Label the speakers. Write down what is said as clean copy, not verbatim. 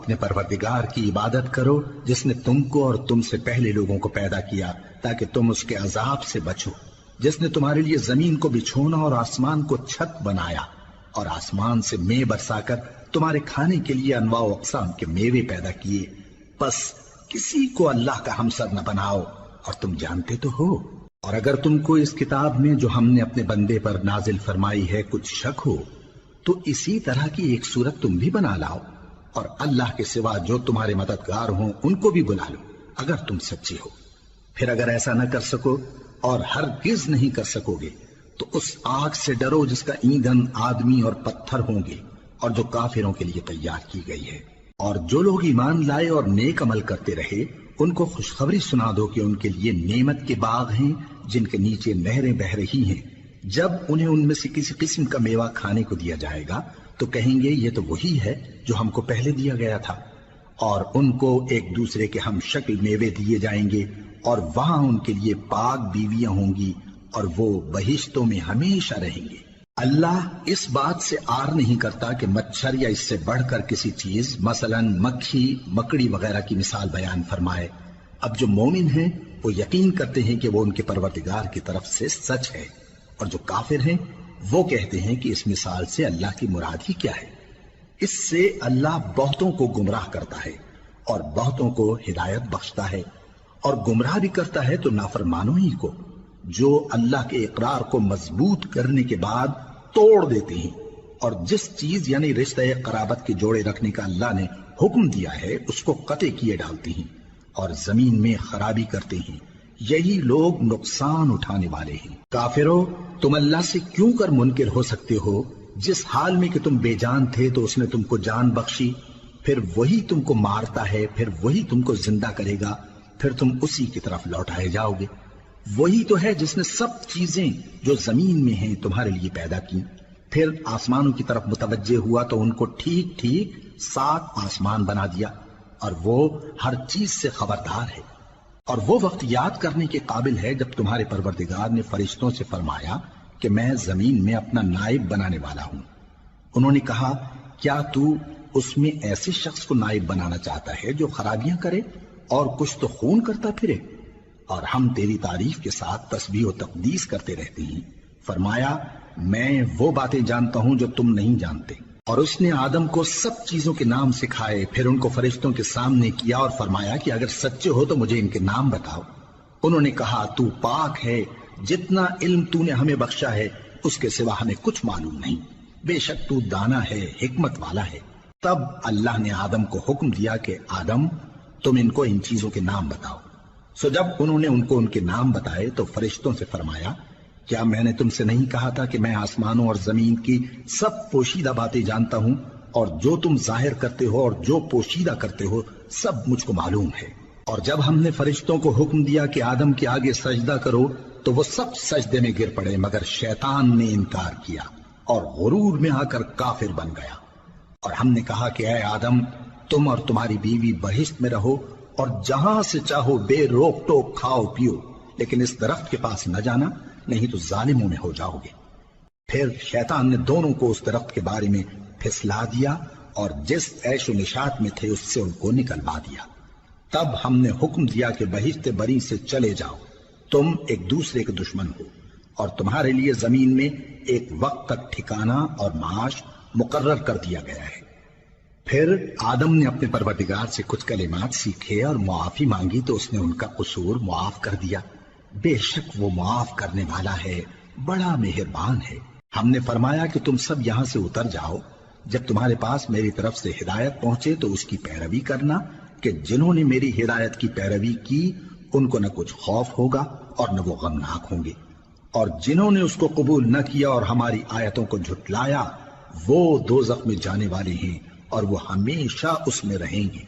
Speaker 1: اپنے پروردگار کی عبادت کرو جس نے تم کو اور تم سے پہلے لوگوں کو پیدا کیا تاکہ تم اس کے عذاب سے بچو، جس نے تمہارے لیے زمین کو بچھونا اور آسمان کو چھت بنایا اور آسمان سے مے برسا کر تمہارے کھانے کے لیے انواع و اقسام کے میوے پیدا کیے، پس کسی کو اللہ کا ہمسر نہ بناؤ اور تم جانتے تو ہو۔ اور اگر تم کو اس کتاب میں جو ہم نے اپنے بندے پر نازل فرمائی ہے کچھ شک ہو تو اسی طرح کی ایک صورت تم بھی بنا لاؤ اور اللہ کے سوا جو تمہارے مددگار ہوں ان کو بھی بلا لو اگر تم سچے ہو۔ پھر اگر ایسا نہ کر سکو اور ہرگز نہیں کر سکو گے تو اس آگ سے ڈرو جس کا ایندھن آدمی اور پتھر ہوں گے اور جو کافروں کے لیے تیار کی گئی ہے۔ اور جو لوگ ایمان لائے اور نیک عمل کرتے رہے ان کو خوشخبری سنا دو کہ ان کے لیے نعمت کے باغ ہیں جن کے نیچے نہریں بہ رہی ہیں، جب انہیں ان میں سے کسی قسم کا میوہ کھانے کو دیا جائے گا تو کہیں گے یہ تو وہی ہے جو ہم کو پہلے دیا گیا تھا، اور ان کو ایک دوسرے کے ہم شکل میوے دیے جائیں گے اور وہاں ان کے لیے پاک بیویاں ہوں گی اور وہ بہشتوں میں ہمیشہ رہیں گے۔ اللہ اس بات سے آر نہیں کرتا کہ مچھر یا اس سے بڑھ کر کسی چیز مثلا مکھی مکڑی وغیرہ کی مثال بیان فرمائے۔ اب جو مومن ہیں وہ یقین کرتے ہیں کہ وہ ان کے پروردگار کی طرف سے سچ ہے، اور جو کافر ہیں وہ کہتے ہیں کہ اس مثال سے اللہ کی مراد ہی کیا ہے۔ اس سے اللہ بہتوں کو گمراہ کرتا ہے اور بہتوں کو ہدایت بخشتا ہے، اور گمراہ بھی کرتا ہے تو نافرمانوں ہی کو، جو اللہ کے اقرار کو مضبوط کرنے کے بعد توڑ دیتے ہیں، اور جس چیز یعنی رشتہ قرابت کے جوڑے رکھنے کا اللہ نے حکم دیا ہے اس کو قطع کیے ڈالتے ہیں اور زمین میں خرابی کرتے ہیں، یہی لوگ نقصان اٹھانے والے ہیں۔ کافرو، تم اللہ سے کیوں کر منکر ہو سکتے ہو؟ جس حال میں کہ تم بے جان تھے تو اس نے تم کو جان بخشی، پھر وہی تم کو مارتا ہے، پھر وہی تم کو زندہ کرے گا، پھر تم اسی کی طرف لوٹائے جاؤ گے۔ وہی تو ہے جس نے سب چیزیں جو زمین میں ہیں تمہارے لیے پیدا کی، پھر آسمانوں کی طرف متوجہ ہوا تو ان کو ٹھیک ٹھیک 7 آسمان بنا دیا، اور وہ ہر چیز سے خبردار ہے۔ اور وہ وقت یاد کرنے کے قابل ہے جب تمہارے پروردگار نے فرشتوں سے فرمایا کہ میں زمین میں اپنا نائب بنانے والا ہوں۔ انہوں نے کہا کیا تو اس میں ایسے شخص کو نائب بنانا چاہتا ہے جو خرابیاں کرے اور کچھ تو خون کرتا پھرے؟ اور ہم تیری تعریف کے ساتھ تسبیح و تقدیس کرتے رہتے ہیں۔ فرمایا میں وہ باتیں جانتا ہوں جو تم نہیں جانتے۔ اور اس نے آدم کو سب چیزوں کے نام سکھائے، پھر ان کو فرشتوں کے سامنے کیا اور فرمایا کہ اگر سچے ہو تو مجھے ان کے نام بتاؤ۔ انہوں نے کہا تو پاک ہے، جتنا علم تو نے ہمیں بخشا ہے اس کے سوا ہمیں کچھ معلوم نہیں، بے شک تو دانا ہے، حکمت والا ہے۔ تب اللہ نے آدم کو حکم دیا کہ آدم تم ان کو ان چیزوں کے نام بتاؤ۔ سو جب انہوں نے ان کو ان کے نام بتائے تو فرشتوں سے فرمایا کیا میں نے تم سے نہیں کہا تھا کہ میں آسمانوں اور زمین کی سب پوشیدہ باتیں جانتا ہوں، اور جو تم ظاہر کرتے ہو اور جو پوشیدہ کرتے ہو سب مجھ کو معلوم ہے۔ اور جب ہم نے فرشتوں کو حکم دیا کہ آدم کے آگے سجدہ کرو تو وہ سب سجدے میں گر پڑے مگر شیطان نے انکار کیا اور غرور میں آ کر کافر بن گیا۔ اور ہم نے کہا کہ اے آدم تم اور تمہاری بیوی بہشت میں رہو اور جہاں سے چاہو بے روک ٹوک کھاؤ پیو، لیکن اس درخت کے پاس نہ جانا نہیں تو ظالموں میں ہو جاؤ گے۔ پھر شیطان نے دونوں کو اس درخت کے بارے میں پھسلا دیا اور جس عیش و نشاط میں تھے اس سے ان کو نکلوا دیا۔ تب ہم نے حکم دیا کہ بہشت بری سے چلے جاؤ، تم ایک دوسرے کے دشمن ہو، اور تمہارے لیے زمین میں ایک وقت تک ٹھکانہ اور معاش مقرر کر دیا گیا ہے۔ پھر آدم نے اپنے پروردگار سے کچھ کلمات سیکھے اور معافی مانگی تو اس نے ان کا قصور معاف کر دیا۔ بے شک وہ معاف کرنے والا ہے، بڑا مہربان ہے۔ ہم نے فرمایا کہ تم سب یہاں سے اتر جاؤ، جب تمہارے پاس میری طرف سے ہدایت پہنچے تو اس کی پیروی کرنا کہ جنہوں نے میری ہدایت کی پیروی کی ان کو نہ کچھ خوف ہوگا اور نہ وہ غمناک ہوں گے، اور جنہوں نے اس کو قبول نہ کیا اور ہماری آیتوں کو جھٹلایا وہ دوزخ میں جانے والے ہیں اور وہ ہمیشہ اس میں رہیں گے۔